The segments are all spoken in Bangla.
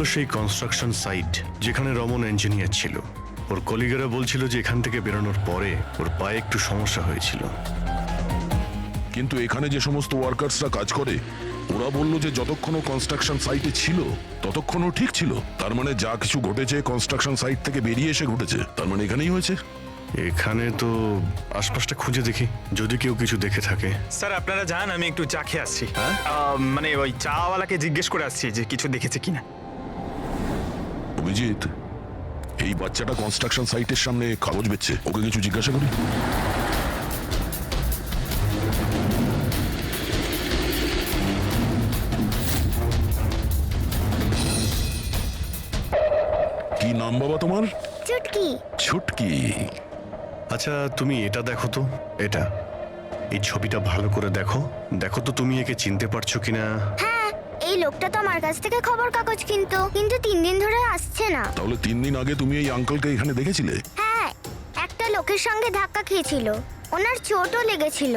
হলো সেই কনস্ট্রাকশন সাইট যেখানে রমন ইঞ্জিনিয়ার ছিল। ওর কলিগেরা বলছিল যে এখান থেকে বেরোনোর পরে ওর পায়ে একটু সমস্যা হয়েছিল। কিন্তু এখানে যে সমস্ত ওয়ার্কার্সরা কাজ করে ওরা বলল যে যতক্ষণ ও কনস্ট্রাকশন সাইটে ছিল ততক্ষণ ও ঠিক ছিল। তার মানে যা কিছু ঘটেছে কনস্ট্রাকশন সাইট থেকে বেরিয়ে এসে ঘটেছে, তার মানে এখানেই হয়েছে। এখানে তো আশপাশটা খুঁজে দেখি যদি কেউ কিছু দেখে থাকে। স্যার আপনারা যান, আমি একটু চা খেয়ে আসছি। মানে ওই চাওয়ালাকে জিজ্ঞেস করে আসছি যে কিছু দেখেছে কিনা। অভিজিৎ, এই বাচ্চাটা কনস্ট্রাকশন সাইটের সামনে কাগজ বেচছে, ওকে কিছু জিজ্ঞাসা করি। কি নাম বাবা তোমার? চুটকি। ছুটকি। আচ্ছা তুমি এটা দেখো তো, এটা এই ছবিটা ভালো করে দেখো, দেখো তো তুমি একে চিনতে পারছো কিনা। হ্যাঁ, এই লোকটা তো আমার কাছ থেকে খবর কাগজ কিন্তু 3 দিন ধরে আসছে না। তাহলে 3 দিন আগে তুমি এই আঙ্কেলকে এখানে দেখেছিলে? হ্যাঁ, একটা লোকের সঙ্গে ধাক্কা খেয়েছিল, ওনার চোটও লেগেছিল।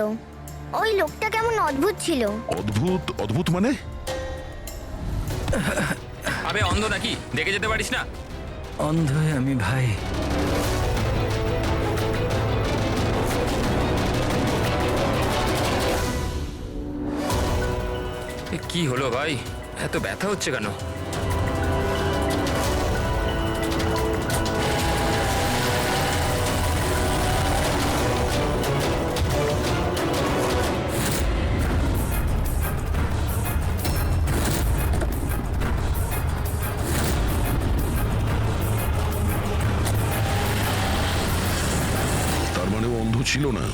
ওই লোকটা কেমন অদ্ভুত ছিল। অদ্ভুত? অদ্ভুত মানে? আবে অন্ধ নাকি, দেখে যেতে পারিস না? অন্ধ আমি ভাই। কি হলো ভাই, এত ব্যথা হচ্ছে কেন? তার মানে ও অন্ধ ছিল না,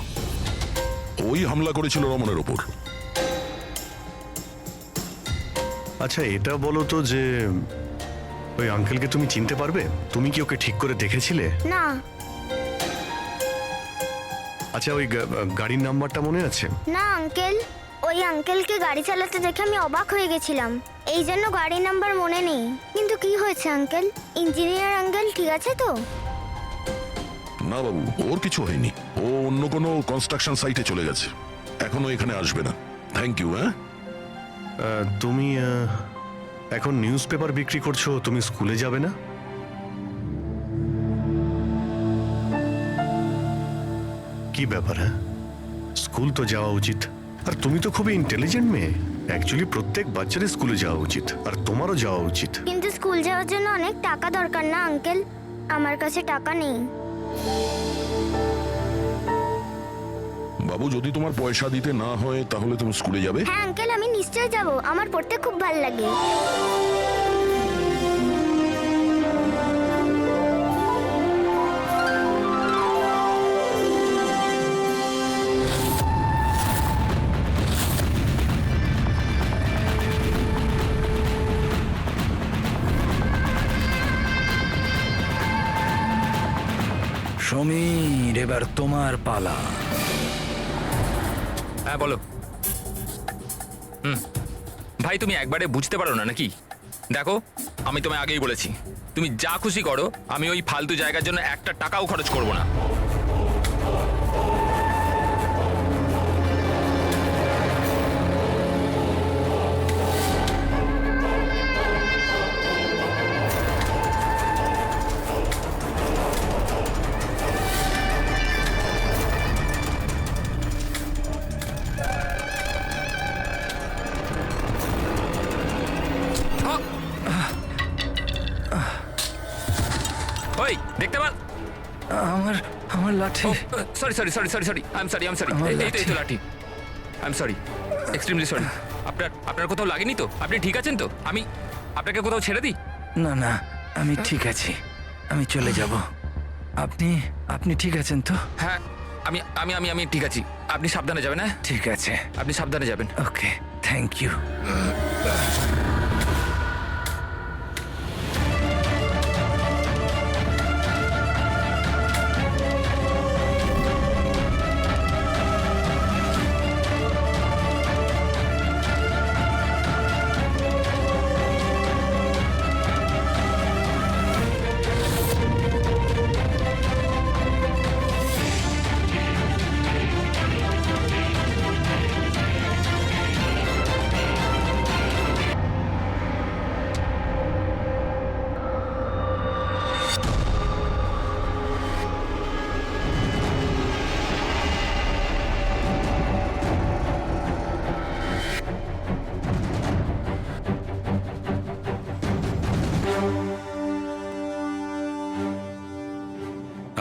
ওই হামলা করেছিল রমনের ওপর। আচ্ছা এটা বলো তো যে ওই আঙ্কেলকে তুমি চিনতে পারবে? তুমি কি ওকে ঠিক করে দেখেছিলে? না আচ্ছা ওই গাড়ির নাম্বারটা মনে আছে? না আঙ্কেল, ওই আঙ্কেলকে গাড়ি চালাতে দেখে আমি অবাক হয়ে গেছিলাম, এই জন্য গাড়ির নাম্বার মনে নেই। কিন্তু কি হয়েছে আঙ্কেল? ইঞ্জিনিয়ার আঙ্কেল ঠিক আছে তো? না বাবু, ওর কিছু হয়নি, ও অন্য কোনো কনস্ট্রাকশন সাইটে চলে গেছে, এখনো এখানে আসবে না। Thank you. হ্যাঁ, তুমি এখন নিউজ পেপার বিক্রি করছো, তুমি স্কুলে যাবে না? কি ব্যাপার? হ্যাঁ, স্কুল তো যাওয়া উচিত। আর তুমি তো খুবই ইন্টেলিজেন্ট মেয়ে, অ্যাকচুয়ালি প্রত্যেক বাচ্চারই স্কুলে যাওয়া উচিত, আর তোমারও যাওয়া উচিত। কিন্তু স্কুল যাওয়ার জন্য অনেক টাকা দরকার না আঙ্কেল? আমার কাছে টাকা নেই। বাবু যদি তোমার পয়সা দিতে না হয় তাহলে তুমি স্কুলে যাবে? হ্যাঁ আঙ্কেল, আমি নিশ্চয়ই যাব, আমার পড়তে খুব ভালো লাগে। সমীর, এবার তোমার পালা। হ্যাঁ বলো। ভাই তুমি একবারে বুঝতে পারো না নাকি? দেখো আমি তোমায় আগেই বলেছি, তুমি যা খুশি করো, আমি ওই ফালতু জায়গার জন্য একটা টাকাও খরচ করব না। ওই দেখতে পাল। আমার আমার লাঠি। Sorry sorry sorry sorry sorry I am sorry আমার এই তো এই তো লাঠি। I am sorry, extremely sorry. আপনার কোথাও লাগেনি তো? আপনি ঠিক আছেন তো? আমি আপনাকে কোথাও ছেড়ে দিই? না না, আমি ঠিক আছি, আমি চলে যাব। আপনি আপনি ঠিক আছেন তো? হ্যাঁ আমি আমি আমি আমি ঠিক আছি। আপনি সাবধানে যাবেন। হ্যাঁ ঠিক আছে, আপনি সাবধানে যাবেন। ওকে, থ্যাংক ইউ।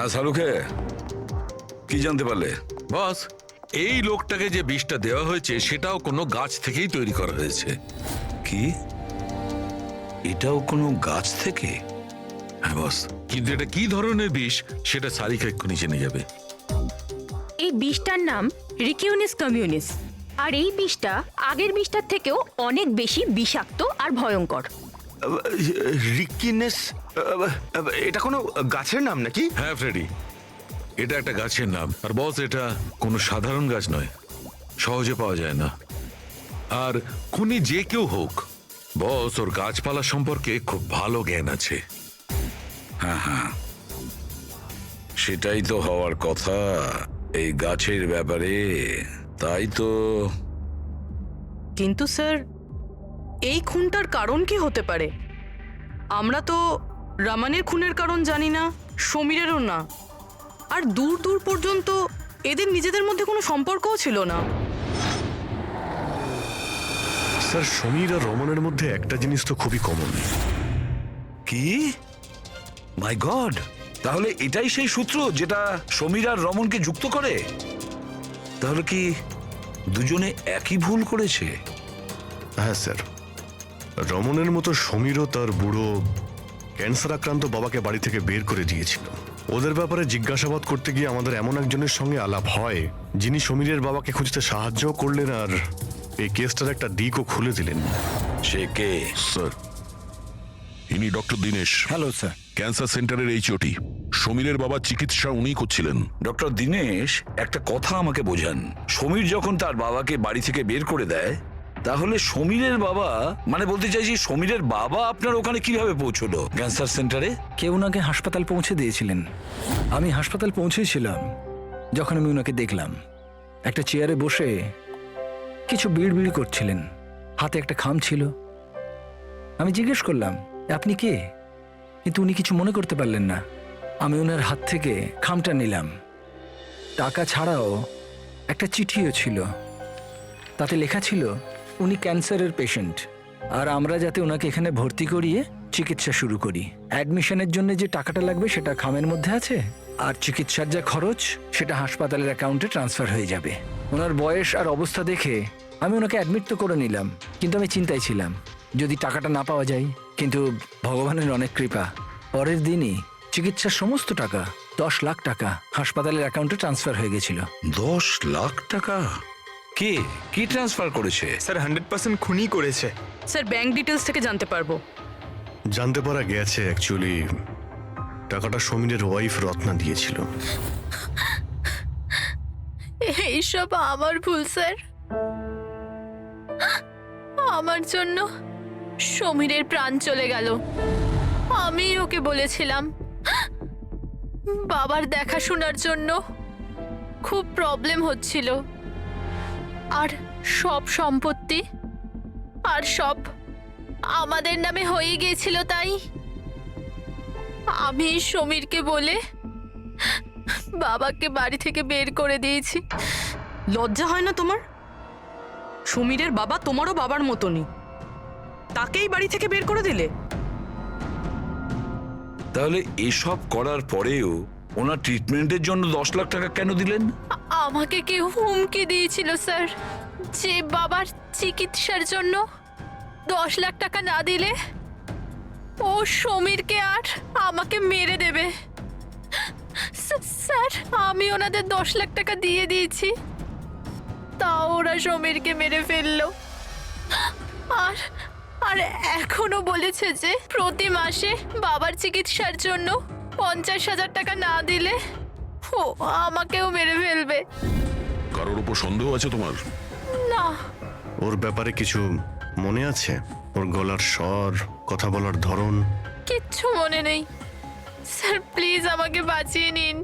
হ্যাঁ শাহরুখে, কি জানতে পারলে? বস, এই লোকটাকে যে বিষটা দেওয়া হয়েছে সেটাও কোনো গাছ থেকেই তৈরি করা হয়েছে। কি? এটাও কোনো গাছ থেকে? হ্যাঁ বস, কিন্তু এটা কি ধরনের বিষ সেটা সারিকা এক্ষুনি জেনে যাবে। এই বিষটার নাম রিকিউনিস কমিউনিস, আর এই বিষটা আগের বিষটার থেকেও অনেক বেশি বিষাক্ত আর ভয়ঙ্কর। রিকিনেস, এটা কোনো গাছের নাম নাকি? হ্যাঁ ফ্রেডি, এটা একটা গাছের নাম। আর বস, এটা কোনো সাধারণ গাছ নয়, সহজে পাওয়া যায় না। আর খুনি যে কেউ হোক, বস ওর গাছপালা সম্পর্কে খুব ভালো জ্ঞান আছে। সেটাই তো হওয়ার কথা এই গাছের ব্যাপারে, তাই তো। কিন্তু স্যার, এই খুনটার কারণ কি হতে পারে? আমরা তো রামানের খুনের কারণ জানি না, সমীরেরও না, আর দূর দূর পর্যন্ত এদের নিজেদের মধ্যে কোনো সম্পর্কও ছিল না। স্যার, সমীর আর রমনের মধ্যে একটা জিনিস তো খুবই কমন। কি? মাই গড, তাহলে এটাই সেই সূত্র যেটা সমীর আর রমনকে যুক্ত করে? তাহলে কি দুজনে একই ভুল করেছে? হ্যাঁ স্যার, রমনের মতো সমীরও তার বুড়ো ক্যান্সার আক্রান্ত বাবাকে বাড়ি থেকে বের করে দিয়েছিল। ওদের ব্যাপারে জিজ্ঞাসাবাদ করতে গিয়ে আমাদের এমন একজনের সঙ্গে আলাপ হয়, যিনি সমীরের বাবাকে খুঁজতে সাহায্য করলেন আর এই কেসটার একটা দিকও খুলে দিলেন। সে কে? স্যার, ইনি doctor Dinesh, hello sir. Cancer সেন্টারের এইচওটি। সমীরের বাবার চিকিৎসা উনি করছিলেন। ডক্টর দীনেশ, একটা কথা আমাকে বোঝান। সমীর যখন তার বাবাকে বাড়ি থেকে বের করে দেয়, তাহলে সমীরের বাবা, মানে বলতে চাইছি সমীরের বাবা আপনার ওখানে কিভাবে পৌঁছলো ক্যান্সার সেন্টারে? কেউ ওনাকে হাসপাতাল পৌঁছে দিয়েছিলেন। আমি হাসপাতাল পৌঁছেছিলাম যখন আমি ওনাকে দেখলাম একটা চেয়ারে বসে কিছু বিড়বিড় করছিলেন, হাতে একটা খাম ছিল। আমি জিজ্ঞেস করলাম, আপনি কে? কিন্তু উনি কিছু মনে করতে পারলেন না। আমি ওনার হাত থেকে খামটা নিলাম। টাকা ছাড়াও একটা চিঠিও ছিল, তাতে লেখা ছিল উনি ক্যান্সারের পেশেন্ট, আর আমরা যাতে ওনাকে এখানে ভর্তি করিয়ে চিকিৎসা শুরু করি। অ্যাডমিশনের জন্য যে টাকাটা লাগবে সেটা খামের মধ্যে আছে, আর চিকিৎসার যা খরচ সেটা হাসপাতালের অ্যাকাউন্টে ট্রান্সফার হয়ে যাবে। ওনার বয়স আর অবস্থা দেখে আমি ওনাকে অ্যাডমিট তো করে নিলাম, কিন্তু আমি চিন্তায় ছিলাম যদি টাকাটা না পাওয়া যায়। কিন্তু ভগবানের অনেক কৃপা, পরের দিনই চিকিৎসার সমস্ত টাকা 10 লাখ টাকা হাসপাতালের অ্যাকাউন্টে ট্রান্সফার হয়ে গেছিল। 10 লাখ টাকা? কে কি ট্রান্সফার করেছে? স্যার 100% খুনি করেছে। স্যার, ব্যাংক ডিটেলস থেকে জানতে পারবো? জানতে পারা গেছে অ্যাকচুয়ালি টাকাটা সমীরের ওয়াইফ রত্না দিয়েছিল। এইসব আমার ভুল স্যার। আমার জন্য সমীরের প্রাণ চলে গেল। আমি ওকে বলেছিলাম বাবার দেখাশোনার জন্য খুব প্রবলেম হচ্ছিল, আর সব সম্পত্তি আর সব আমাদের নামে হয়ে গিয়েছিল। তাই আমি সমীরকে বলে বাবাকে বাড়ি থেকে বের করে দিয়েছি। লজ্জা হয় না তোমার? সমীরের বাবা তোমারও বাবার মতনই, তাকেই বাড়ি থেকে বের করে দিলে। তাহলে এসব করার পরেও ওনার ট্রিটমেন্টের জন্য 10 লাখ টাকা কেন দিলেন? আমাকে কেউ হুমকি দিয়েছিল স্যার, যে বাবার চিকিৎসার জন্য 10 লাখ টাকা না দিলে ও সমীরকে আর আমাকে মেরে দেবে। স্যার, আমি ওনাদের 10 লাখ টাকা দিয়ে দিয়েছি, তাও ওরা সমীরকে মেরে ফেললো। আর আর এখনো বলেছে যে প্রতি মাসে বাবার চিকিৎসার জন্য 50,000 টাকা না দিলে ও আমাকেও মেরে ফেলবে। কারোর উপর সন্দেহ আছে তোমার? না। ওর ব্যাপারে কিছু মনে আছে? ওর গলার স্বর, কথা বলার ধরন? কিচ্ছু মনে নেই স্যার, প্লিজ আমাকে বাঁচিয়ে নিন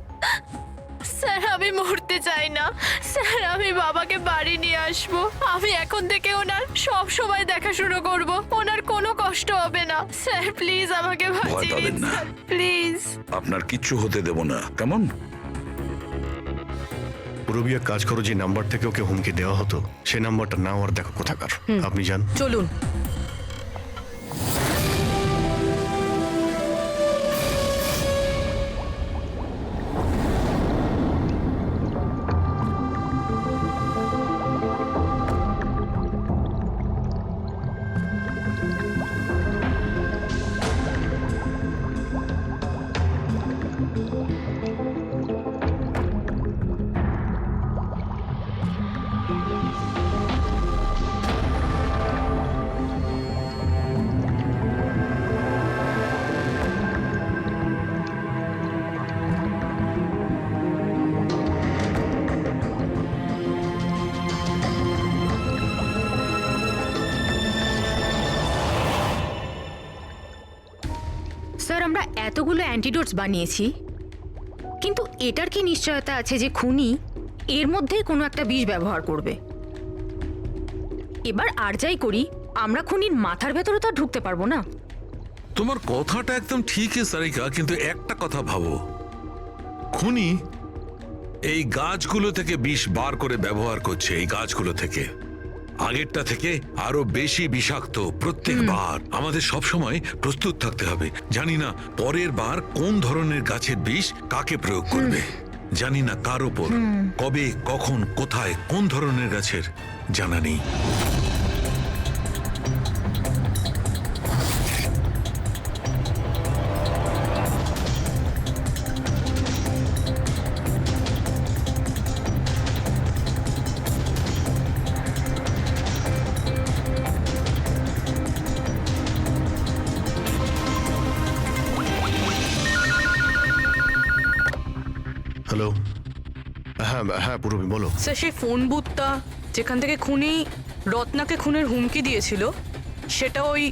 স্যার। আমি মরতে চাই না স্যার, আমি বাবাকে বাড়ি নিয়ে আসবো। আমি এখন থেকে ওনার সব সময় দেখাশোনা করব, ওনার কোনো কষ্ট হবে না স্যার। প্লিজ আমাকে বাঁচিয়ে পাবেন নিন না। Sir, please. আপনার কিচ্ছু হতে দেব না, কেমন? পুরবিয়া কাজ করো যে নাম্বার থেকে ওকে হুমকি দেওয়া হতো, সেই নাম্বারটা নাও আর দেখো কোথাকার। আপনি যান। চলুন। স্যার আমরা এতগুলো অ্যান্টিডোটস বানিয়েছি, কিন্তু এটার কি নিশ্চয়তা আছে যে খুনি এর মধ্যেই কোনো একটা বিষ ব্যবহার করবে? এবার আর যাই করি, আমরা খুনির মাথার ভেতরে তো আর ঢুকতে পারবো না। তোমার কথাটা একদম ঠিকই সারিকা, কিন্তু একটা কথা ভাবো, খুনি এই গাছগুলো থেকে বিষ বার করে ব্যবহার করছে, এই গাছগুলো থেকে আগেরটা থেকে আরো বেশি বিষাক্ত প্রত্যেকবার। আমাদের সব সময় প্রস্তুত থাকতে হবে। জানি না পরের বার কোন ধরনের গাছের বিষ কাকে প্রয়োগ করবে, জানি না কার ওপর, কবে, কখন, কোথায়, কোন ধরনের গাছের জানা নেই। হ্যালো। হ্যাঁ হ্যাঁ পূরবী বলো। স্যার সেই ফোন বুথটা যেখান থেকে খুনি রত্নাকে খুনের হুমকি দিয়েছিল, সেটা ওই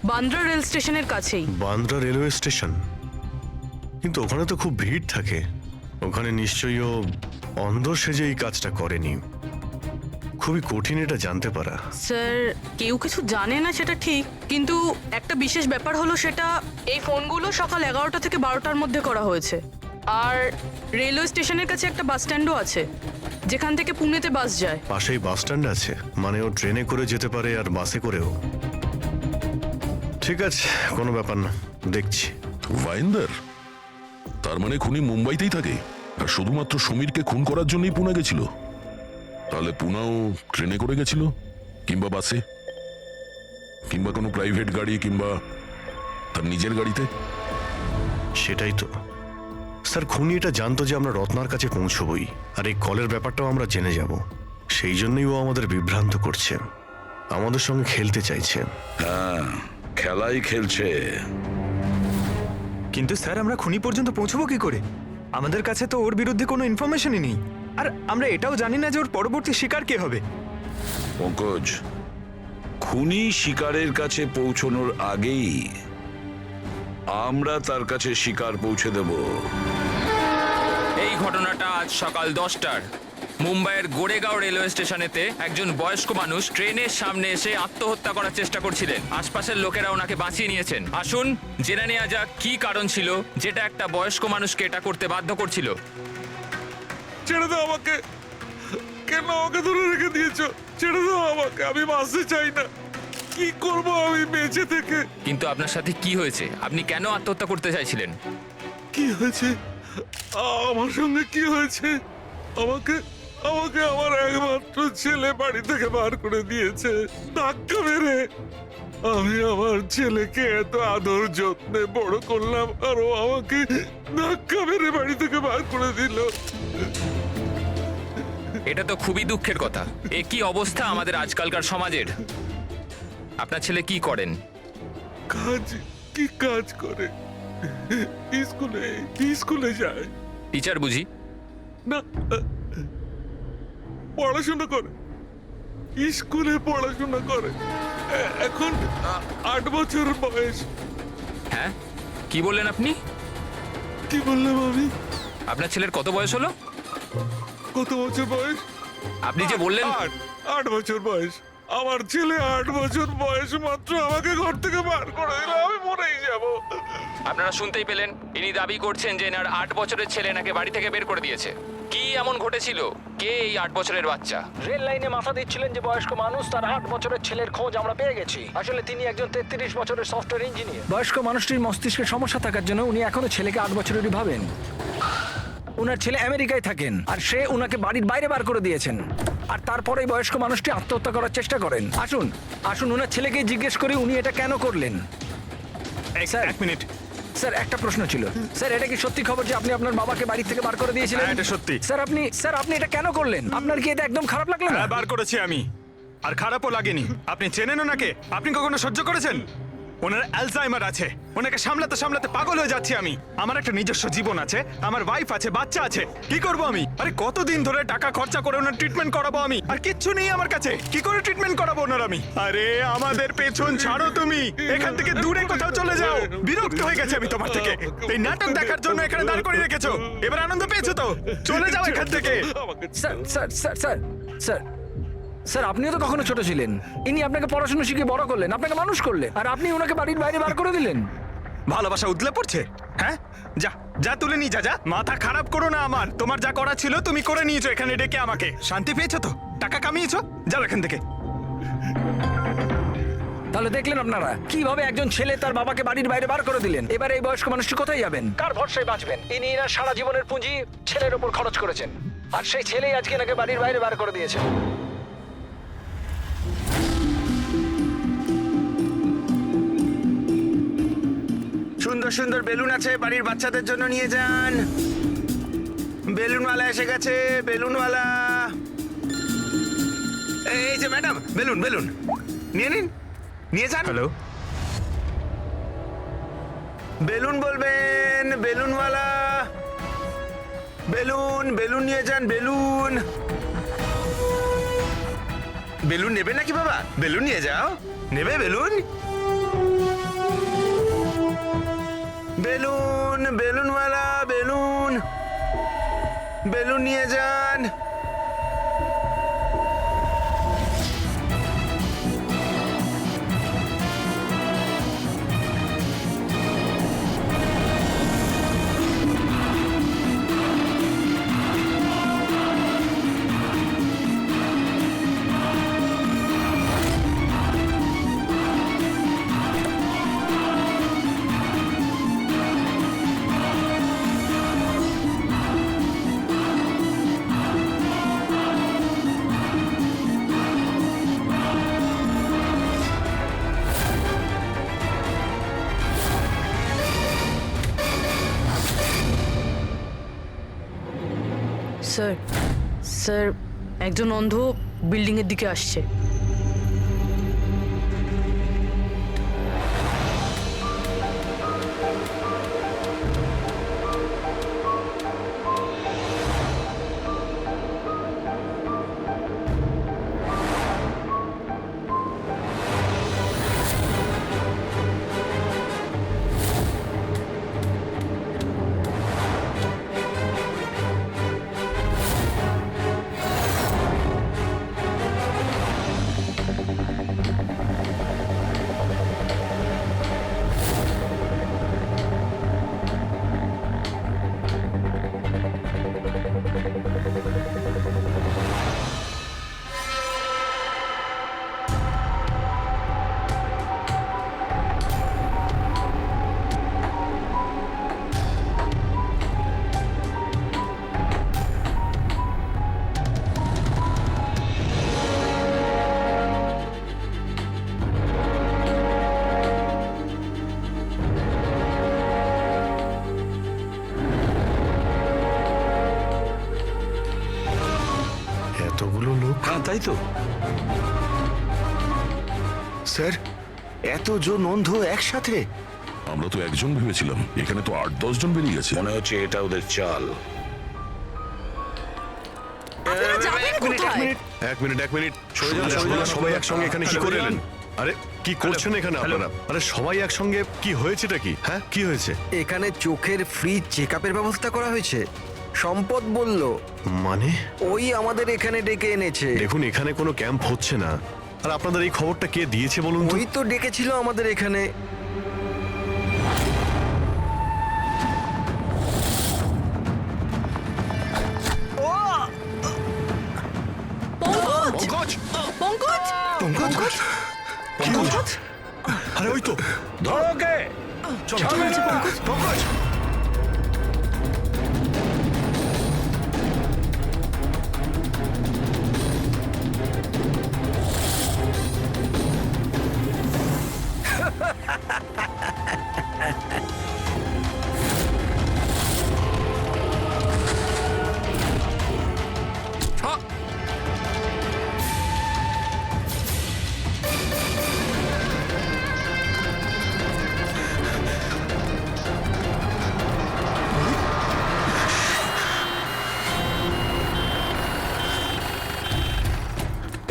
বান্দ্রা রেল স্টেশনের কাছেই। Bandra railway station? কিন্তু ওখানে তো খুব ভিড় থাকে, ওখানে নিশ্চয়ই ও অন্ধ সেজে এই কাজটা করেনি। খুবই কঠিন এটা জানতে পারা। স্যার কেউ কিছু জানে না সেটা ঠিক, কিন্তু একটা বিশেষ ব্যাপার হলো সেটা এই ফোনগুলো সকাল 11টা থেকে 12টার মধ্যে করা হয়েছে। আর রেলওয়ে স্টেশনের কাছে একটা বাস স্ট্যান্ডও আছে, যেখান থেকে পুনেতে বাস যায়। পাশেই বাস স্ট্যান্ড আছে, মানে ও ট্রেনে করে যেতে পারে আর বাসে করেও। ঠিক আছে, কোনো ব্যাপার না, দেখছি। ভাইন্দার, তার মানে খুনি মুম্বাইতেই থাকে আর শুধুমাত্র সমীরকে খুন করার জন্যই পুনে গেছিল? তাহলে পুনাও ট্রেনে করে গেছিল, কিংবা বাসে, কিংবা কোনো প্রাইভেট গাড়ি, কিংবা তার নিজের গাড়িতে। সেটাই তো স্যার, খুনি এটা জানতো যে আমরা রত্নার কাছে পৌঁছবই, আর এই কলের ব্যাপারটাও আমরা জেনে যাব। সেই জন্যই ও আমাদের বিভ্রান্ত করছে, আমাদের সঙ্গে খেলতে চাইছে। হ্যাঁ, খেলাই খেলছে। কিন্তু স্যার আমরা খুনি পর্যন্ত পৌঁছবো কি করে? আমাদের কাছে তো ওর বিরুদ্ধে কোনো ইনফরমেশনই নেই, আর আমরা এটাও জানি না যে ওর পরবর্তী শিকার কে হবে। পঙ্কজ, খুনি শিকারের কাছে পৌঁছানোর আগেই আমরা তার কাছে শিকার পৌঁছে দেব। এই ঘটনাটা আজ সকাল 10টার মুম্বাইয়ের গোরেগাঁও রেলওয়ে স্টেশনেতে একজন বয়স্ক মানুষ ট্রেনের সামনে এসে আত্মহত্যা করার চেষ্টা করছিলেন। আশপাশের লোকেরা ওনাকে বাঁচিয়ে নিয়েছেন। আসুন জেনে নেওয়া যাক কি কারণ ছিল যেটা একটা বয়স্ক মানুষকে এটা করতে বাধ্য করছিল। ছেড়ে দাও আমাকে, কেন আমাকে ধরে রেখে দিয়েছো? ছেড়ে দাও আমাকে, আমি বাঁচতে চাই না। কি করব আমি বেঁচে থেকে? কিন্তু আপনার সাথে কি হয়েছে? আপনি কেন আত্মহত্যা করতে চাইছিলেন? কি হয়েছে? আমার সঙ্গে কি হয়েছে? আমাকে আমাকে আমার একমাত্র ছেলে বাড়ি থেকে বার করে দিয়েছে ধাক্কা মেরে। আমি আমার ছেলেকে এত আদর যত্নে বড় করলাম, আর ও আমাকে ধাক্কা মেরে বাড়ি থেকে বার করে দিল। এটা তো খুবই দুঃখের কথা। এ কি অবস্থা আমাদের আজকালকার সমাজের। আপনার ছেলে কি করেন? কাজ? কি কাজ করে? স্কুলে যায়। টিচার বুঝি? না, পড়াশোনা করে, স্কুলে পড়াশোনা করে। এখন 8 বছর বয়স। হ্যাঁ, কি বললেন আপনি? কি বললাম আমি? আপনার ছেলের কত বয়স হলো? কত বছর বয়স? আপনি যে বললেন 8 বছর বয়স। আমার ছেলে 8 বছর বয়স মাত্র আমাকে ঘর থেকে বার করে দিল, আমি মরেই যাব। আপনারা শুনতেই পেলেন, ইনি দাবি করছেন যে এনার 8 বছরের ছেলে নাকি বাড়ি থেকে বের করে দিয়েছে। কি এমন ঘটেছিল? কে এই 8 বছরের বাচ্চা? রেল লাইনে মাথা দিচ্ছিলেন যে বয়স্ক মানুষ, তার 8 বছরের ছেলের খোঁজ আমরা পেয়ে গেছি। আসলে তিনি একজন 33 বছরের সফটওয়্যার ইঞ্জিনিয়ার। বয়স্ক মানুষটির মস্তিষ্কের সমস্যা থাকার জন্য উনি এখনো ছেলেকে 8 বছরেরই ভাবেন। উনার ছেলে আমেরিকায় থাকেন, আর সে উনাকে বাড়ির বাইরে বার করে দিয়েছেন, আর তারপরেই বয়স্ক মানুষটি আত্মহত্যা করার চেষ্টা করেন। আসুন আসুন উনার ছেলেকে জিজ্ঞেস করি উনি এটা কেন করলেন। স্যার এক মিনিট। স্যার একটা প্রশ্ন ছিল। স্যার এটা কি সত্যি খবর যে আপনি আপনার বাবাকে বাড়ি থেকে বার করে দিয়েছিলেন? হ্যাঁ, এটা সত্যি। স্যার আপনি এটা কেন করলেন? আপনার কি এটা একদম খারাপ লাগলো না? হ্যাঁ, বার করেছি আমি, আর খারাপও লাগেনি। আপনি চেনেন ওনাকে? আপনি কখনো সহ্য করেছেন? ওনার অ্যালজাইমার আছে, ওনাকে সামলাতে সামলাতে পাগল হয়ে যাচ্ছি আমি। আমার একটা নিজস্ব জীবন আছে, আমার ওয়াইফ আছে, বাচ্চা আছে, কি করব আমি? আরে কতদিন ধরে টাকা খরচা করে ওনার ট্রিটমেন্ট করাবো আমি, আর কিচ্ছু নেই আমার কাছে, কি করে ট্রিটমেন্ট করাবো ওনার আমি? আরে আমাদের পেছন ছাড়ো তুমি, এখান থেকে দূরে কোথাও চলে যাও, বিরক্ত হয়ে গেছে আমি তোমার থেকে। এই নাটক দেখার জন্য এখানে দাঁড় করিয়ে রেখেছো, এবার আনন্দ পেয়েছো তো, চলে যাও এখান থেকে। Sir sir sir sir sir sir, আপনিও তো কখনো ছোট ছিলেন। ইনি আপনাকে পড়াশোনা শিখে বড় করলেন, আপনাকে মানুষ করলেন, আর আপনি ওনাকে বাড়ির বাইরে বার করে দিলেন। ভালোবাসা উতলে পড়ছে? হ্যাঁ, যা যা তুলে নিয়ে যা, যা। মাথা খারাপ করো না আমার, তোমার যা করা ছিল তুমি করে নিয়েছো এখানে ডেকে আমাকে। শান্তি পেয়েছো তো, টাকা কামিয়েছো, যাও এখান থেকে। তাহলে দেখলেন আপনারা কিভাবে একজন ছেলে তার বাবাকে বাড়ির বাইরে বার করে দিলেন। এবার এই বয়স্ক মানুষটি কোথায় যাবেন, কার ভরসায় বাঁচবেন? ইনি এনার সারা জীবনের পুঁজি ছেলের ওপর খরচ করেছেন, আর সেই ছেলেই আজকে এনাকে বাড়ির বাইরে বার করে দিয়েছে। সুন্দর সুন্দর বেলুন আছে, বাড়ির বাচ্চাদের জন্য নিয়ে যান। বেলুনওয়ালা এসে গেছে, বেলুনওয়ালা। এই যে ম্যাডাম, বেলুন বেলুন নিয়ে নিন, নিয়ে যান। হ্যালো, বেলুন বলবেন, বেলুনওয়ালা। বেলুন বেলুন নিয়ে যান, বেলুন। বেলুন নেবে নাকি বাবা? বেলুন নিয়ে যাও, নেবে বেলুন? বেলুন বেলুনওয়ালা, বেলুন বেলুন নিয়ে যান। স্যার, স্যার, একজন অন্ধ বিল্ডিং এর দিকে আসছে। এতগুলো লোক? হ্যাঁ, তাই তো। স্যার, এতজন অন্ধ একসাথে? আমরা তো একজন ভেবেছিলাম, এখানে তো 8-10 জন বেরিয়ে গেছে। মনে হচ্ছে এটা ওদের চাল। আপনারা যাবেন কোথায়? এক মিনিট, সবাই একসঙ্গে এখানে কি করে এলেন? আরে কি করছেন এখানে আপনারা? আরে সবাই একসঙ্গে, কি হয়েছেটা কি? হ্যাঁ, কি হয়েছে? এখানে চোখের ফ্রি চেকআপের ব্যবস্থা করা হয়েছে। সম্পদ বলল, মানে ওই আমাদের এখানে ডেকে এনেছে। দেখুন, এখানে কোনো ক্যাম্প হচ্ছে না, আর আপনাদের এই খবরটা কে দিয়েছে বলুন তো? ওই তো ডেকেছিল আমাদের এখানে। পঙ্কজ! পঙ্কজ! পঙ্কজ! পঙ্কজ! কি হলো? আরে ওই তো, ধরো ওকে! চলো পঙ্কজ!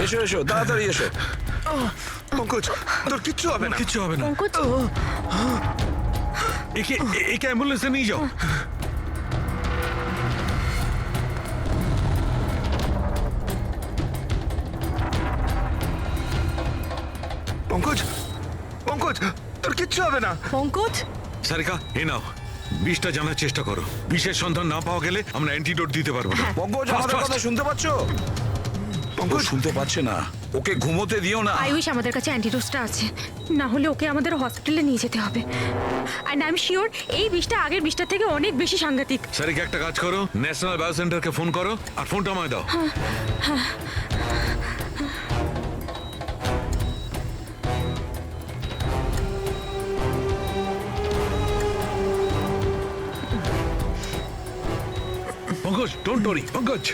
এসো এসো তাড়াতাড়ি এসো। পঙ্কজ তোর কিচ্ছু হবে না। কিচ্ছু হবে না। পঙ্কজ একে অ্যাম্বুলেন্সে নিয়ে যাও। পঙ্কজ পঙ্কজ তোর কিচ্ছু হবে না। পঙ্কজ সারিকা এ নাও, বিষটা জানার চেষ্টা করো। বিষের সন্ধান না পাওয়া গেলে আমরা অ্যান্টিডোট দিতে পারবো না। পঙ্কজ Fast, আমাদের fast. কথা শুনতে পাচ্ছ? ও শুনতে পাচ্ছে না, ওকে ঘুমোতে দিও না। আই উইশ আমাদের কাছে অ্যান্টিডোজটা আছে, না হলে ওকে আমাদের হসপিটালে নিয়ে যেতে হবে। অ্যান্ড আই এম শিওর এই বিষটা আগের বিষটার থেকে অনেক বেশি সাংঘাতিক। সারিকা একটা কাজ করো, ন্যাশনাল বায়ো সেন্টারকে ফোন করো আর ফোনটা আমায় দাও। Pankaj don't worry Pankaj.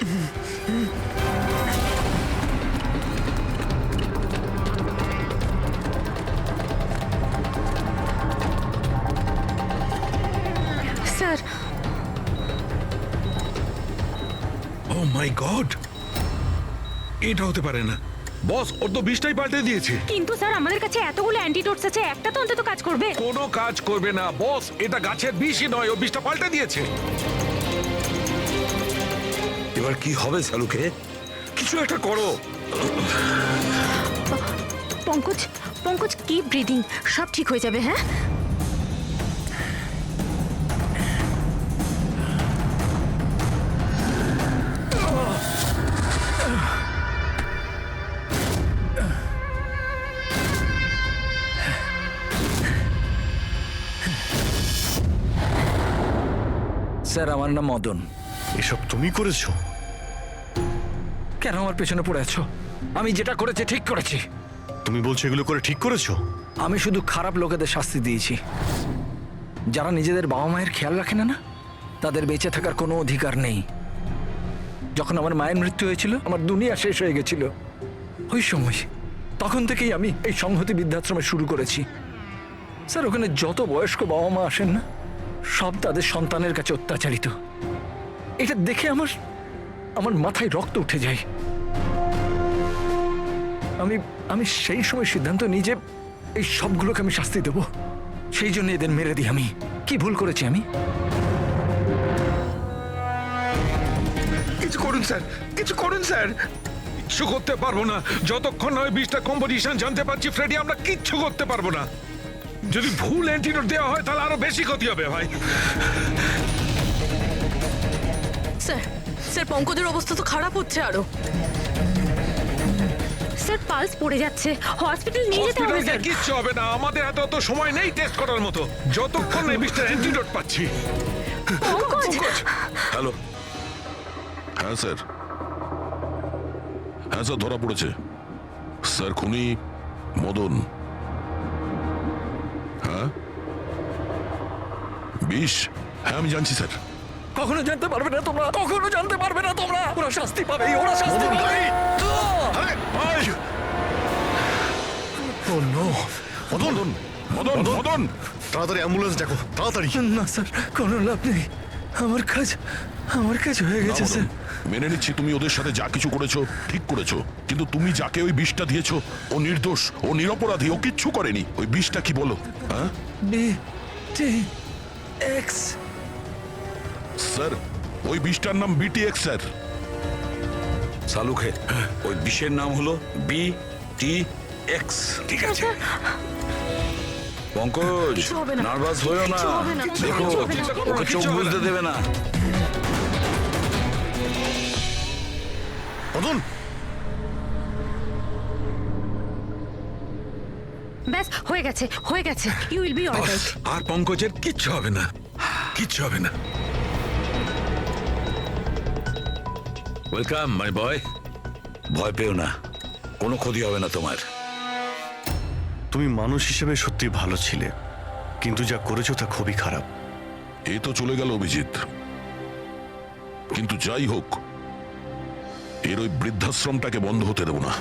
Sir oh my god, এটা হতে পারে না। বস, ওর তো বিষটাই পাল্টে দিয়েছে। কিন্তু স্যার আমাদের কাছে এতগুলো অ্যান্টিডোটস আছে, একটা তো অন্তত কাজ করবে। কোনো কাজ করবে না বস, এটা গাছের বিষই নয়, ও বিষটা পাল্টে দিয়েছে। এবার কি হবে সালুকে? কিছু একটা করো। পঙ্কজ পঙ্কজ কিপ ব্রিদিং, সব ঠিক হয়ে যাবে। হ্যাঁ স্যার আমার নাম মদন। এসব তুমি করেছো? কেন আমার পেছনে পড়ে আছো? আমি যেটা করেছি ঠিক করেছি। তুমি বলছো এগুলো করে ঠিক করেছো? আমি শুধু খারাপ লোকেদের শাস্তি দিয়েছি, যারা নিজেদের বাবা মায়ের খেয়াল রাখে না, তাদের বেঁচে থাকার কোনো অধিকার নেই। যখন আমার মায়ের মৃত্যু হয়েছিল, আমার দুনিয়া শেষ হয়ে গেছিল। ওই সময় তখন থেকেই আমি এই সংহতি বৃদ্ধাশ্রমে শুরু করেছি। স্যার ওখানে যত বয়স্ক বাবা মা আসেন না, সব তাদের সন্তানের কাছে অত্যাচারিত। এটা দেখে আমার মাথায় রক্ত উঠে যায়। আমি সেই সময় সিদ্ধান্ত নিই যে এই সবগুলোকে আমি শাস্তি দেব। সেই জন্য এদের মেরে দিই। আমি কি ভুল করেছি? আমি কিছু করুন স্যার, কিছু করুন স্যার। কিচ্ছু করতে পারবো না যতক্ষণ না ওই বিষটা কম্পোজিশন জানতে পারছি। ফ্রেডি, আমরা কিচ্ছু করতে পারবো না। যদি ভুল অ্যান্টিডোট দেওয়া হয় তাহলে আরো বেশি ক্ষতি হবে ভাই। স্যার স্যার পঙ্কজের অবস্থা তো খারাপ হচ্ছে আরো। স্যার পালস পড়ে যাচ্ছে, হসপিটাল নিয়ে যেতে হবে হসপিটালে স্যার। কিচ্ছু হবে না, আমাদের হাতে অত সময় নেই টেস্ট করার মতো। যতক্ষণ না এই বিষটার অ্যান্টিডোট পাচ্ছি। পঙ্কজ হ্যালো। হ্যাঁ স্যার, হ্যাঁ স্যার ধরা পড়েছে। স্যার খুনি মদন। হ্যাঁ বিষ, হ্যাঁ আমি জানছি স্যার। কখনো জানতে পারবে না তোমরা, কখনো জানতে পারবে না তোমরা। ওরা শাস্তি পাবে, ওরা শাস্তি পাবে। ও নো! মদন! মদন মদন তাড়াতাড়ি অ্যাম্বুলেন্স দেখো, তাড়াতাড়ি! না স্যার, কোনো লাভ নেই। আমার কাজ হয়ে গেছে না, স্যার। মদন, মেনে নিচ্ছি তুমি ওদের সাথে যা কিছু করেছো ঠিক করেছো, কিন্তু তুমি যাকে ওই বিষটা দিয়েছো ও নির্দোষ, ও নিরপরাধী, ও কিচ্ছু করেনি। ওই বিষটা কি বলো? হ্যাঁ BTX স্যার, ওই বিষটার নাম BTX স্যার। সালুকে ওই বিষের নাম হলো BTX। ঠিক আছে। পঙ্কজ কিছু হবে না। নার্ভাস হয়েও না, কিছু হবে না। দেখো কিছু হবে না। ওকে চোখ বুঝতে দেবে না। মদন! ব্যাস হয়ে গেছে, হয়ে গেছে। You will be alright. আর পঙ্কজের কিচ্ছু হবে না, কিচ্ছু হবে না। Welcome my boy. ভয় পেও না, কোনো ক্ষতি হবে না তোমার। তুমি মানুষ হিসেবে সত্যি ভালো ছিলে, কিন্তু যা করেছো তা খুবই খারাপ। এই তো চলে গেল অভিজিৎ, কিন্তু যাই হোক এর ওই বৃদ্ধাশ্রমটাকে বন্ধ হতে দেব না।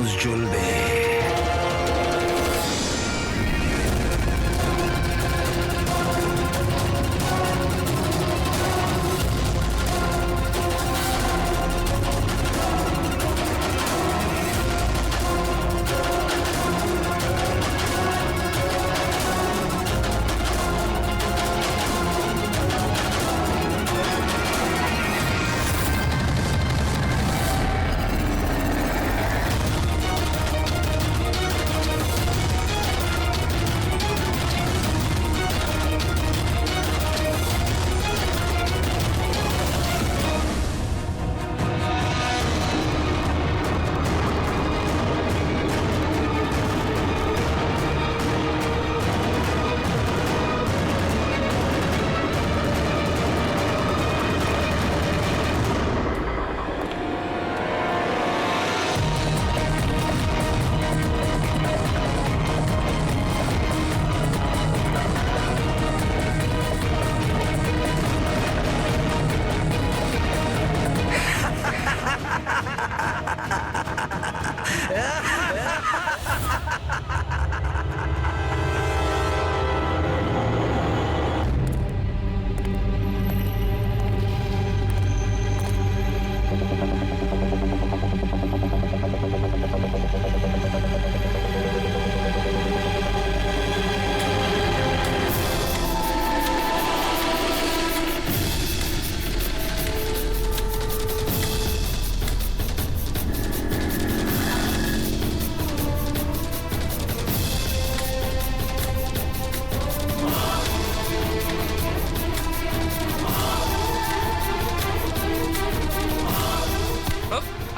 মানুষ জ্বলবে।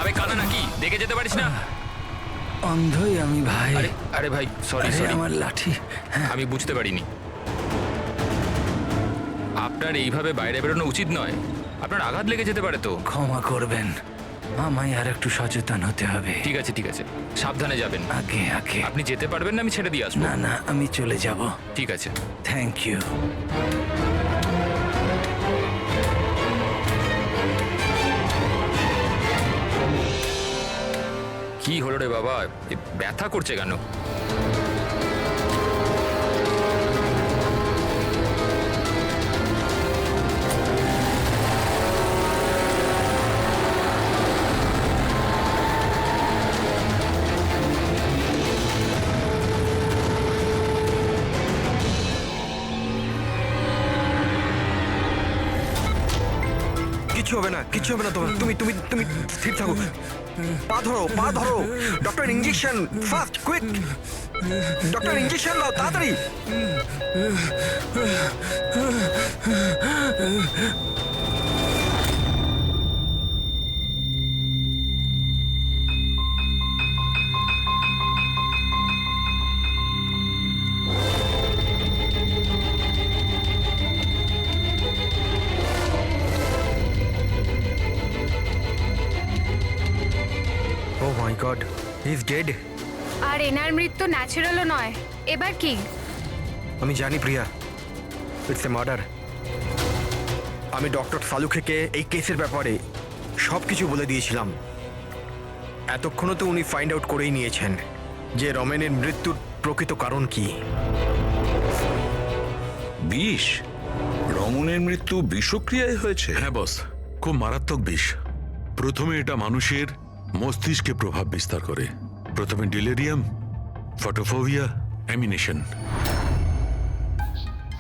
আরে কানা নাকি দেখে যেতে পারিস না? অন্ধই আমি ভাই। আরে আরে ভাই সরি আরে, সরি, আমার লাঠি। আমি বুঝতে পারিনি। আপনার এইভাবে বাইরে বেরোনো উচিত নয়, আপনার আঘাত লেগে যেতে পারে তো। ক্ষমা করবেন, আমায় আর একটু সচেতন হতে হবে। ঠিক আছে ঠিক আছে, সাবধানে যাবেন। আগে আগে। আপনি যেতে পারবেন না, আমি ছেড়ে দিয়ে আসবো। না না, আমি চলে যাব। ঠিক আছে। Thank you. কি হলো রে বাবা, এ ব্যথা করছে কেন? কিচ্ছু হবে না, কিচ্ছু হবে না তোমার। তুমি তুমি তুমি স্থির থাকো। পা ধরো, পা ধরো। Doctor injection, fast, quick. Doctor injection দাও তাড়াতাড়ি। ও my god, he is dead. আর এনার মৃত্যু ন্যাচারালও নয়। এবার কি? আমি জানি প্রিয়া, ইটস এ মার্ডার। আমি ডক্টর সালুখেকে এই কেসের ব্যাপারে সব কিছু বলে দিয়েছিলাম। এতক্ষণও তো উনি ফাইন্ড আউট করেই নিয়েছেন যে রমেনের মৃত্যুর প্রকৃত কারণ কি। বিষ? রমনের মৃত্যু বিষক্রিয়ায় হয়েছে? হ্যাঁ বস, খুব মারাত্মক বিষ। প্রথমে এটা মানুষের মস্তিষ্কে প্রভাব বিস্তার করে। প্রথমে ডিলেরিয়াম, ফটোফোবিয়া, অ্যামিনেশন।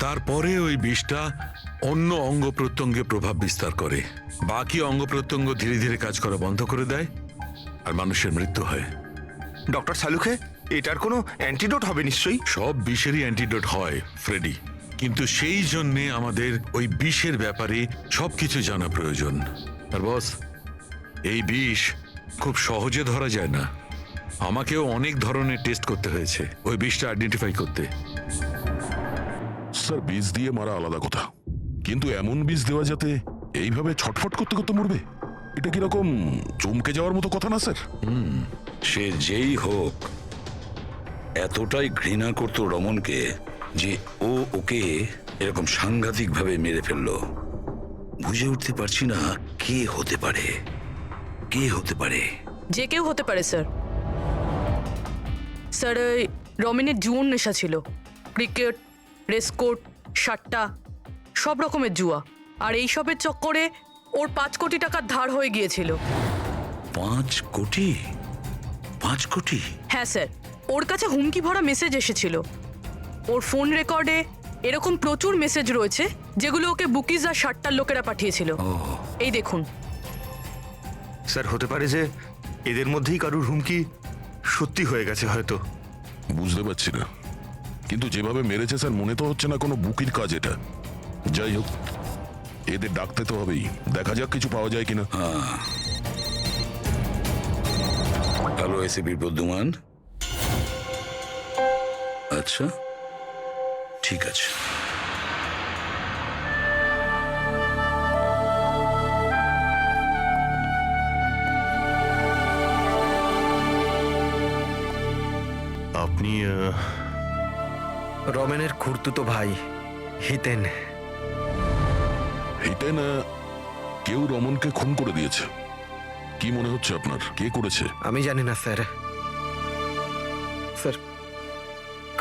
তারপরে ওই বিষটা অন্য অঙ্গ প্রত্যঙ্গে প্রভাব বিস্তার করে। বাকি অঙ্গ প্রত্যঙ্গ ধীরে ধীরে কাজ করা বন্ধ করে দেয় আর মানুষের মৃত্যু হয়। ডক্টর সালুখে, এটার কোনো অ্যান্টিডোট হবে নিশ্চয়ই? সব বিষেরই অ্যান্টিডোট হয় ফ্রেডি, কিন্তু সেই জন্যে আমাদের ওই বিষের ব্যাপারে সবকিছু জানা প্রয়োজন। আর বস, এই বিষ খুব সহজে ধরা যায় না। আমাকেও অনেক ধরনের টেস্ট করতে হয়েছে ওই বিষটা আইডেন্টিফাই করতে। স্যার, বীজ দিয়ে মারা আলাদা কথা, কিন্তু এমন বীজ দেওয়া যাতে এইভাবে ছটফট করতে করতে মরবে, এটা কিরকম চমকে যাওয়ার মতো কথা না স্যার? সে যেই হোক এতটাই ঘৃণা করত রমনকে যে ও ওকে এরকম সাংঘাতিকভাবে মেরে ফেললো। বুঝে উঠতে পারছি না কে হতে পারে, কে হতে পারে। যে কেউ হতে পারে স্যার। স্যার ওই রমেনের জুয়োর নেশা ছিল, ক্রিকেট, রেসকোর্ট, সাট্টা, সব রকমের জুয়া। আর এইসবের চক্করে ওর 5 কোটি টাকার ধার হয়ে গিয়েছিল। 5 কোটি? 5 কোটি? হ্যাঁ স্যার, ওর কাছে হুমকি ভরা মেসেজ এসেছিল। ওর ফোন রেকর্ডে এরকম প্রচুর মেসেজ রয়েছে যেগুলো ওকে বুকিজ আর সাট্টার লোকেরা পাঠিয়েছিল। এই দেখুন। স্যার হতে পারে যে এদের মধ্যেই কারুর হুমকি সত্যি হয়ে গেছে হয়তো। বুঝতে পারছি না, কিন্তু যেভাবে মেরেছে স্যার মনে তো হচ্ছে না কোনো বুকির কাজ এটা। যাই হোক, এদের ডাকতে তো হবেই, দেখা যাক কিছু পাওয়া যায় কিনা। Hello ACP Pradyuman. আচ্ছা, ঠিক আছে। আপনি রমেনের খুড়তুতো ভাই হিতেন। হিতেন, কেউ রমনকে খুন করে দিয়েছে। কি মনে হচ্ছে আপনার, কে করেছে? আমি জানি না স্যার। স্যার,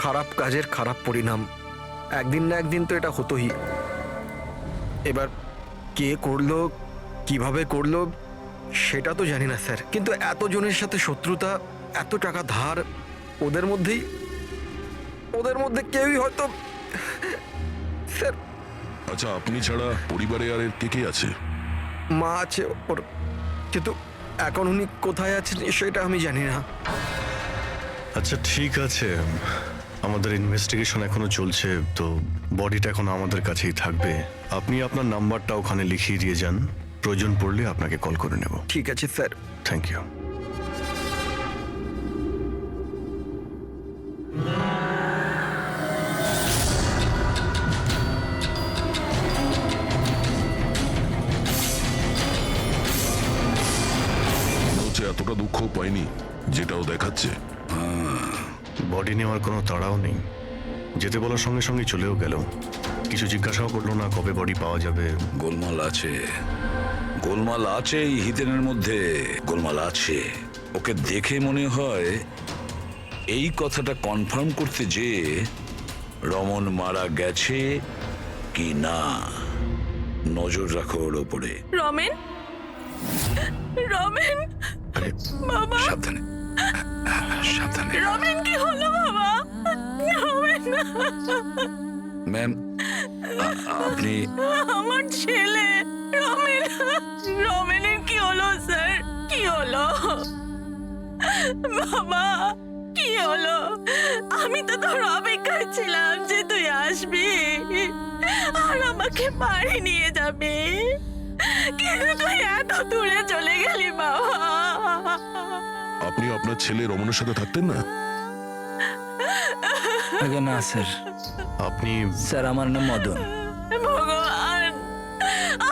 খারাপ কাজের খারাপ পরিণাম, একদিন না একদিন তো এটা হতোই। এবার কে করলো, কিভাবে করলো সেটা তো জানি না স্যার, কিন্তু এতজনের সাথে শত্রুতা, এত টাকা ধার, ওদের মধ্যে কেউই হয়তো। স্যার, আচ্ছা, আপনি ছাড়া পরিবারে আর এর কে কে আছে? মা আছে ওর, কিন্তু এখন উনি কোথায় আছেন সেটা আমি জানি না। আচ্ছা ঠিক আছে, আমাদের ইনভেস্টিগেশন এখনো চলছে, তো বডিটা এখন আমাদের কাছেই থাকবে। আপনি আপনার নাম্বারটা ওখানে লিখিয়ে দিয়ে যান, প্রয়োজন পড়লে আপনাকে কল করে নেব। ঠিক আছে স্যার। Thank you. এতটা দুঃখ পাইনি যেটাও দেখাচ্ছে। বডি নেওয়ার কোনো তাড়াও নেই, যেতে বলার সঙ্গে সঙ্গে চলেও গেল, কিছু জিজ্ঞাসাও করলো না কবে বডি পাওয়া যাবে। গোলমাল আছে, গোলমাল আছে এই হিতেনের মধ্যে, গোলমাল আছে। ওকে দেখে মনে হয় এই কথাটা কনফার্ম করতে যে রমন মারা গেছে কি না। নজর রাখো ওর ওপরে। রমেন, রমেন, বাবা, সাবধানে, সাবধানে। রমেন কি হলো বাবা? রমেন, ম্যাম, আপনি? আমার ছেলে রমেন, রমেনের কি হলো স্যার? কি হলো বাবা, কি হলো? আমি তো তোর অপেক্ষায় ছিলাম যে তুই আসবি আর আমাকে বাড়ি নিয়ে যাবি, কিন্তু তুই এত দূরে চলে গেলি বাবা। আপনি আপনার ছেলে রমনের সাথে থাকতেন না? আগে না স্যার। আপনি? স্যার, আমার নাম মদন। ভগবান,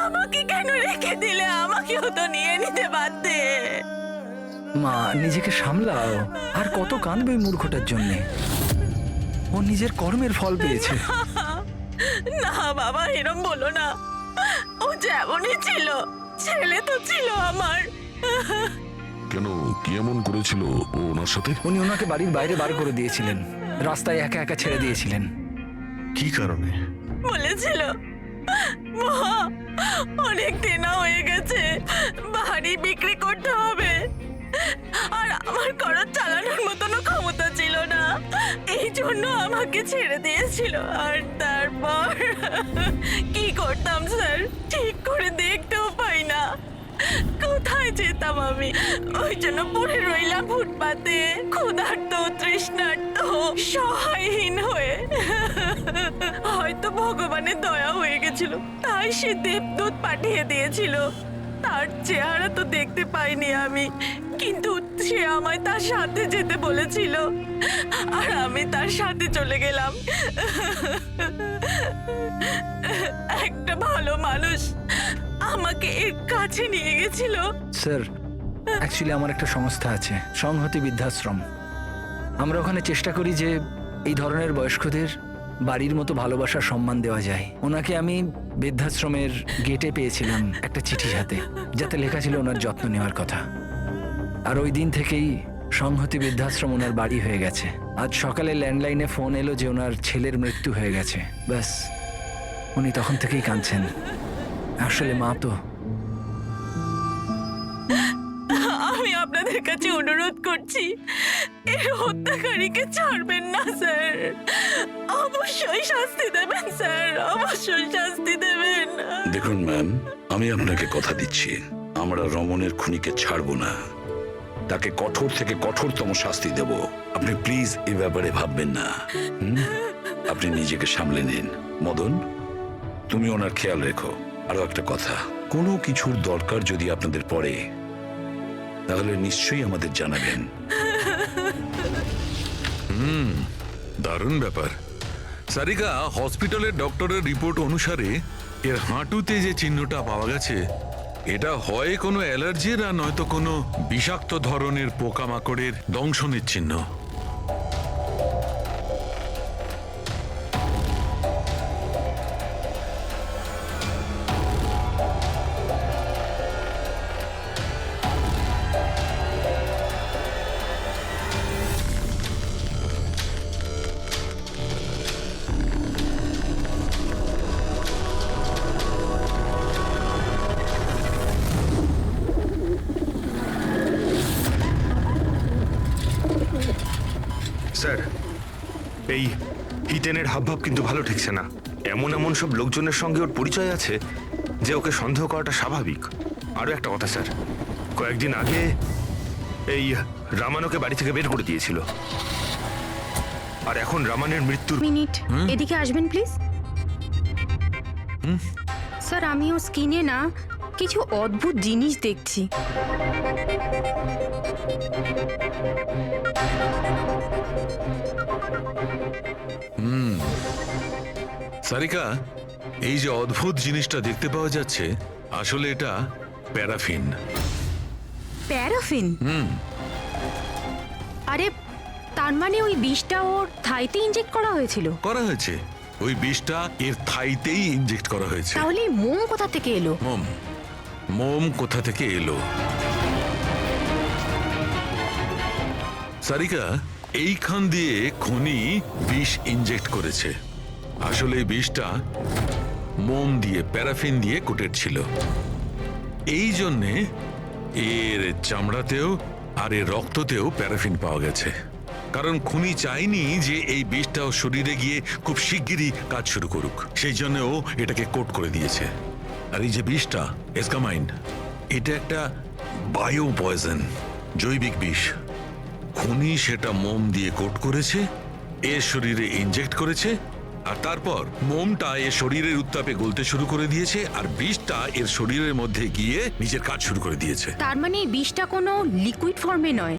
আমাকে কেন রেখে দিলে? আমাকেও তো নিয়ে নিতে পারতে। মা, নিজেকে সামলাও। আর কত কাঁদবে এই মূর্খটার জন্যে? ও নিজের কর্মের ফল পেয়েছে। না বাবা, এরম বলো না। ও যেমনই ছিল, ছেলে তো ছিল আমার। কেন, কি এমন করেছিল ও ওনার সাথে? উনি ওনাকে বাড়ির বাইরে বার করে দিয়েছিলেন, রাস্তায় একা একা ছেড়ে দিয়েছিলেন। কি কারণে? বলেছিল মা, অনেক দিন হয়ে গেছে, বাড়ি বিক্রি করতে হবে, আর আমার খরচ চালানোর মতনও ক্ষমতা ছিল না, এই জন্য আমাকে ছেড়ে দিয়েছিল। আর তারপর কি করতাম স্যার, ঠিক করে দেখতেও পাই না, কোথায় যেতাম আমি? ওই জন্য পড়ে রইলাম ফুটপাতে, ক্ষুধার্ত, তৃষ্ণার্ত, সহায়হীন হয়ে। হয়তো ভগবানের দয়া হয়ে গেছিল, তাই সে দেবদূত পাঠিয়ে দিয়েছিল। তার চেহারা তো দেখতে পাইনি আমি, কিন্তু সে আমায় তার সাথে যেতে বলেছিল, আর আমি তার সাথে চলে গেলাম। একটা ভালো মানুষ আমাকে এর কাছে নিয়ে গেছিল। স্যার, অ্যাকচুয়ালি আমার একটা সংস্থা আছে, সংহতি বৃদ্ধাশ্রম। আমরা ওখানে চেষ্টা করি যে এই ধরনের বয়স্কদের বাড়ির মতো ভালোবাসার সম্মান দেওয়া যায়। ওনাকে আমি বৃদ্ধাশ্রমের গেটে পেয়েছিলাম একটা চিঠি হাতে, যাতে লেখা ছিল ওনার যত্ন নেওয়ার কথা। আর ওই দিন থেকেই সংহতি বৃদ্ধাশ্রম ওনার বাড়ি হয়ে গেছে। আজ সকালে ল্যান্ডলাইনে ফোন এলো যে ওনার ছেলের মৃত্যু হয়ে গেছে। ব্যাস, উনি তখন থেকেই কাঁদছেন। আসলে মা তো। আমি আপনাদের কাছে অনুরোধ করছি, এই হত্যাকারীকে ছাড়বেন না স্যার। অবশ্যই শাস্তি দেবেন স্যার, অবশ্যই শাস্তি দেবেন। দেখুন ম্যাম, আমি আপনাকে কথা দিচ্ছি, আমরা রমনের খুনিকে ছাড়বো না। তাকে কঠোর থেকে কঠোরতম শাস্তি দেব। আপনি প্লিজ এ ব্যাপারে ভাববেন না। আপনি নিজেকে সামলে নিন। মদন, তুমি ওনার খেয়াল রেখো। আরো একটা কথা, কোনো কিছুর দরকার যদি আপনাদের পড়ে তাহলে নিশ্চয়ই আমাদের জানাবেন। দারুণ ব্যাপার। সারিকা, হসপিটালের ডক্টরের রিপোর্ট অনুসারে এর হাঁটুতে যে চিহ্নটা পাওয়া গেছে, এটা হয় কোনো অ্যালার্জির আর নয়তো কোনো বিষাক্ত ধরনের পোকামাকড়ের দংশনের চিহ্ন। স্যার, এই হিতেনের হাবভাব কিন্তু ভালো ঠেকছে না। এমন এমন সব লোকজনের সঙ্গে ওর পরিচয় আছে যে ওকে সন্দেহ করাটা স্বাভাবিক। আরও একটা কথা স্যার, কয়েকদিন আগে এই রামানোকে বাড়ি থেকে বের করে দিয়েছিল, আর এখন রামানের মৃত্যুর মিনিট, এদিকে আসবেন প্লিজ। স্যার, আমিও স্ক্রিনে না কিছু অদ্ভুত জিনিস দেখছি। সারিকা, এই যে অদ্ভুত জিনিসটা দেখতে পাওয়া যাচ্ছে, আসলে এটা প্যারাফিন। প্যারাফিন? আরে, তার মানে ওই বিষটা ওর থাইতে ইনজেক্ট করা হয়েছিল? করা হয়েছে, ওই বিষটা এর থাইতেই ইনজেক্ট করা হয়েছে। তাহলে এই মোম কোথা থেকে এলো? মোম কোথা থেকে এলো? সারিকা, এইখান দিয়ে খুনি বিষ ইনজেক্ট করেছে। আসলে এই বিষটা মোম দিয়ে, প্যারাফিন দিয়ে কোটেড ছিল। এই জন্যে এর চামড়াতেও আর এর রক্ততেও প্যারাফিন পাওয়া গেছে। কারণ খুনি চায়নি যে এই বিষটাও শরীরে গিয়ে খুব শিগগিরই কাজ শুরু করুক, সেই জন্য ও এটাকে কোট করে দিয়েছে। আর এই যে বিষটা এসকামাইন, এটা একটা বায়ো পয়জন, জৈবিক বিষ। খুনি সেটা মোম দিয়ে কোট করেছে, এর শরীরে ইনজেক্ট করেছে, আর তারপর মোমটা এর শরীরের উত্তাপে গলতে শুরু করে দিয়েছে, আর বিষটা এর শরীরের মধ্যে গিয়ে নিজের কাজ শুরু করে দিয়েছে। তার মানে এই বিষটা কোনো লিকুইড ফর্মে নয়,